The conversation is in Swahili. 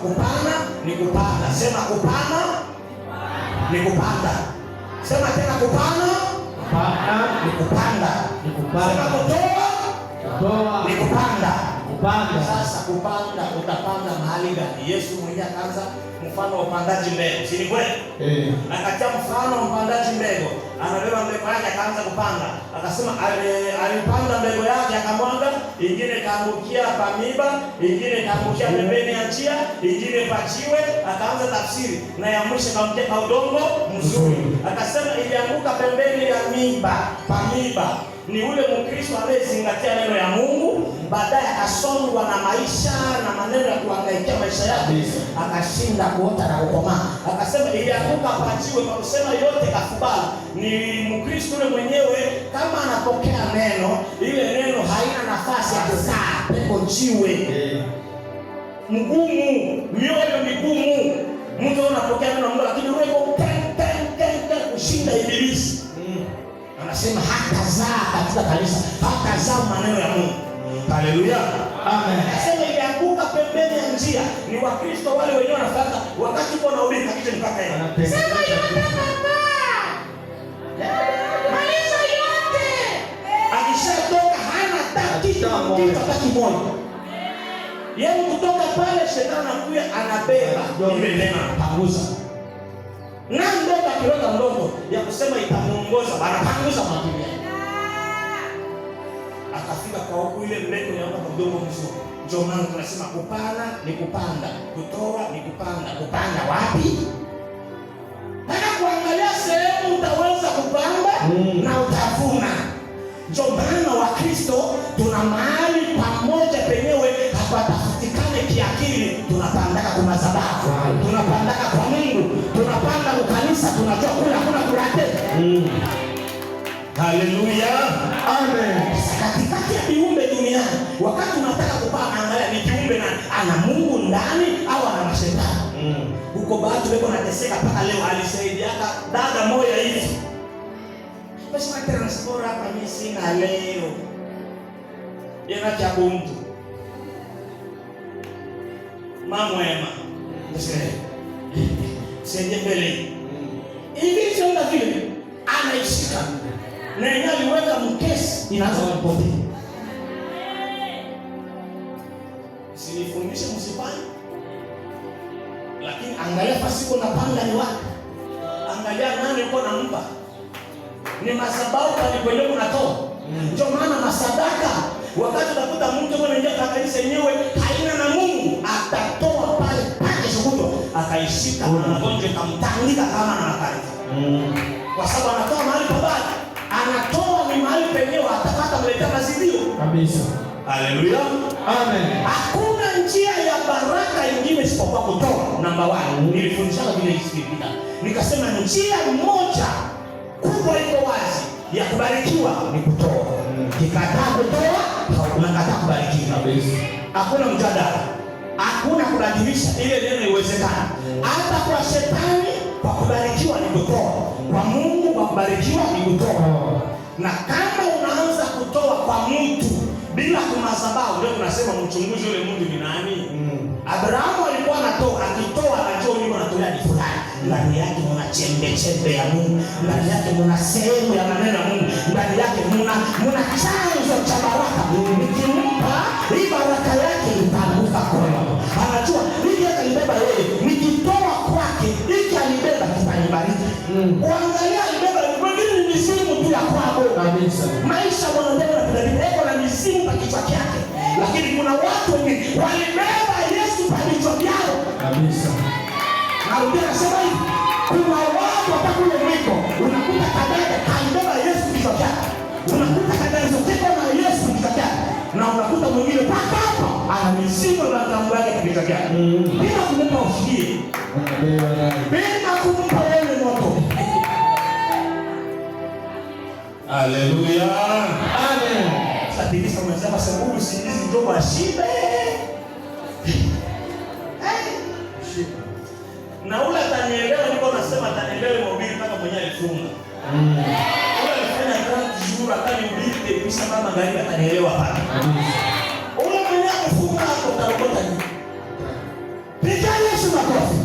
Kupana ni kupanda. Sema kupana ni kupanda. Sema tena kupana ni kupanda. Sema kutoa ni kupanda. Sasa kupanda, utapanda mahali gani? Yesu mwenyewe akaanza mfano wa upandaji mbegu, si ni kweli? Akatia mfano wa mpandaji mbegu, anabeba mbegu yake akaanza kupanda. Akasema alipanda mbegu yake akamwaga, ingine kaangukia pamiba, ingine kaangukia pembeni ya njia, ingine pachiwe. Akaanza tafsiri na ya mwisho kaangukia kwa udongo mzuri. Akasema ilianguka pembeni ya pamiba ni ule Mkristo anayezingatia neno ya Mungu, baadaye akasongwa na maisha na maneno ya kuhangaikia maisha yake, akashinda kuota na kukomaa. Akasema ilianguka pachiwe, kwa kusema yote kakubali. Ni Mkristo ule mwenyewe kama anapokea neno, ile neno haina nafasi ya kukaa pepo jiwe. Mgumu, mioyo migumu. Mtu anapokea neno Mungu lakini roho kushinda ibilisi. Anasema hatazaa katika kanisa, hatazaa maneno ya Mungu. Haleluya. Amen. Anasema ilianguka pembeni ya njia. Ni Wakristo wale wenyewe wanafuata wakati uko na ulinzi kitu mpaka yeye. Sema yote baba. Maliza yote. Akishatoka hana kitu hata kimoja. Yeye kutoka pale shetani anakuja anabeba ile neno anapanguza. Na ndoto akileta ndoto ya kusema itamuongoza, anapanguza matumia. Akafika kwa huko ile mbegu ya mdomo mzuri. Ndio maana tunasema kupana ni kupanda, kutoa ni kupanda. Kupanda wapi? Nataka kuangalia sehemu utaweza kupanda na utavuna. Ndio maana Wakristo tuna mahali pamoja penyewe hapatafutikane kiakili, tunapandaka kwa madhabahu, tunapandaka kwa Mungu, tunapanda kwa kanisa, tunajua kula kuna kurate. Haleluya. Amen. Katikati ya viumbe duniani, wakati unataka kupanda, angalia ni kiumbe nani? Ana Mungu ndani au ana mashetani? Huko watu wako wanateseka mpaka leo. Alisaidiaka dada moja hivi. Basi na transport hapa mimi sina leo. Yana cha mtu. Mamwema. Sije mbele. Hivi sio ndio vile? Anaishika. Na yeye aliweka mkesi inaanza kupotea. Sinifundishe msipani. Lakini angalia pasiko na panga ni wapi? Angalia nani uko nampa. Ni madhabahu pale unatoa. Ndio maana masadaka wakati utakuta mtu anaingia kwa kanisa yenyewe haina na Mungu, atatoa pale pale shuhudo, akaishika na magonjwa kamtandika kama na makanisa. Kwa sababu anatoa mahali pabaya. Anatoa ni mahali penyewe atapata mleta mazidio kabisa. Haleluya. Amen. Hakuna njia ya baraka nyingine isipokuwa kutoa. Namba 1 nilifundisha vile isikipita. Nikasema njia moja kubwa iko wazi ya kubarikiwa ni kutoa. Kikataa kutoa, unakataa kubarikiwa kabisa. Hakuna mjadala. Hakuna kubadilisha ile neno iwezekana. Hata kwa shetani kwa kubarikiwa ni kutoa. Kwa Mungu kwa kubarikiwa ni kutoa. Na kama unaanza kutoa kwa mtu bila kumadhabahu, ndio tunasema mchunguzi yule mtu ni nani? Abrahamu alikuwa anatoa, akitoa anajua Mungu anatolea ni fulani. Ndani yake mna chembe ya Mungu, ndani yake mna sehemu ya maneno ya Mungu, ndani yake mna chanzo cha baraka. Nikimpa hii baraka yake itaanguka kwao. Anajua hiki atalibeba yeye, nikitoa kwake hiki alibeba kitanibariki. Kuangalia alibeba wengine ni misimu tu ya kwao kabisa. Maisha mwanadamu yanabeba na misimu kwa kichwa chake. Lakini kuna watu wengi walibeba Yesu kwa vichwa vyao kabisa. Na unasema hivi, kuna watu watakule mwiko, unakuta kadada kaibeba Yesu kichwa chake. Unakuta kadada zote na Yesu kichwa chake. Na unakuta mwingine paka hapa ana misimu na tambo yake kichwa chake. Bila kumpa usikie. Bila kumpa wewe moto. Haleluya. Amen. Satilisa mwenzako sababu usingizi ndio washibe. Na ule atanielewa, niko nasema atanielewa mhubiri mpaka mwenyewe alifunga. Ule alifanya kazi nzuri akanihubiri kisha mama gari atanielewa pale. Ule mwenyewe alifunga hapo utakota nini? Pigani makofi.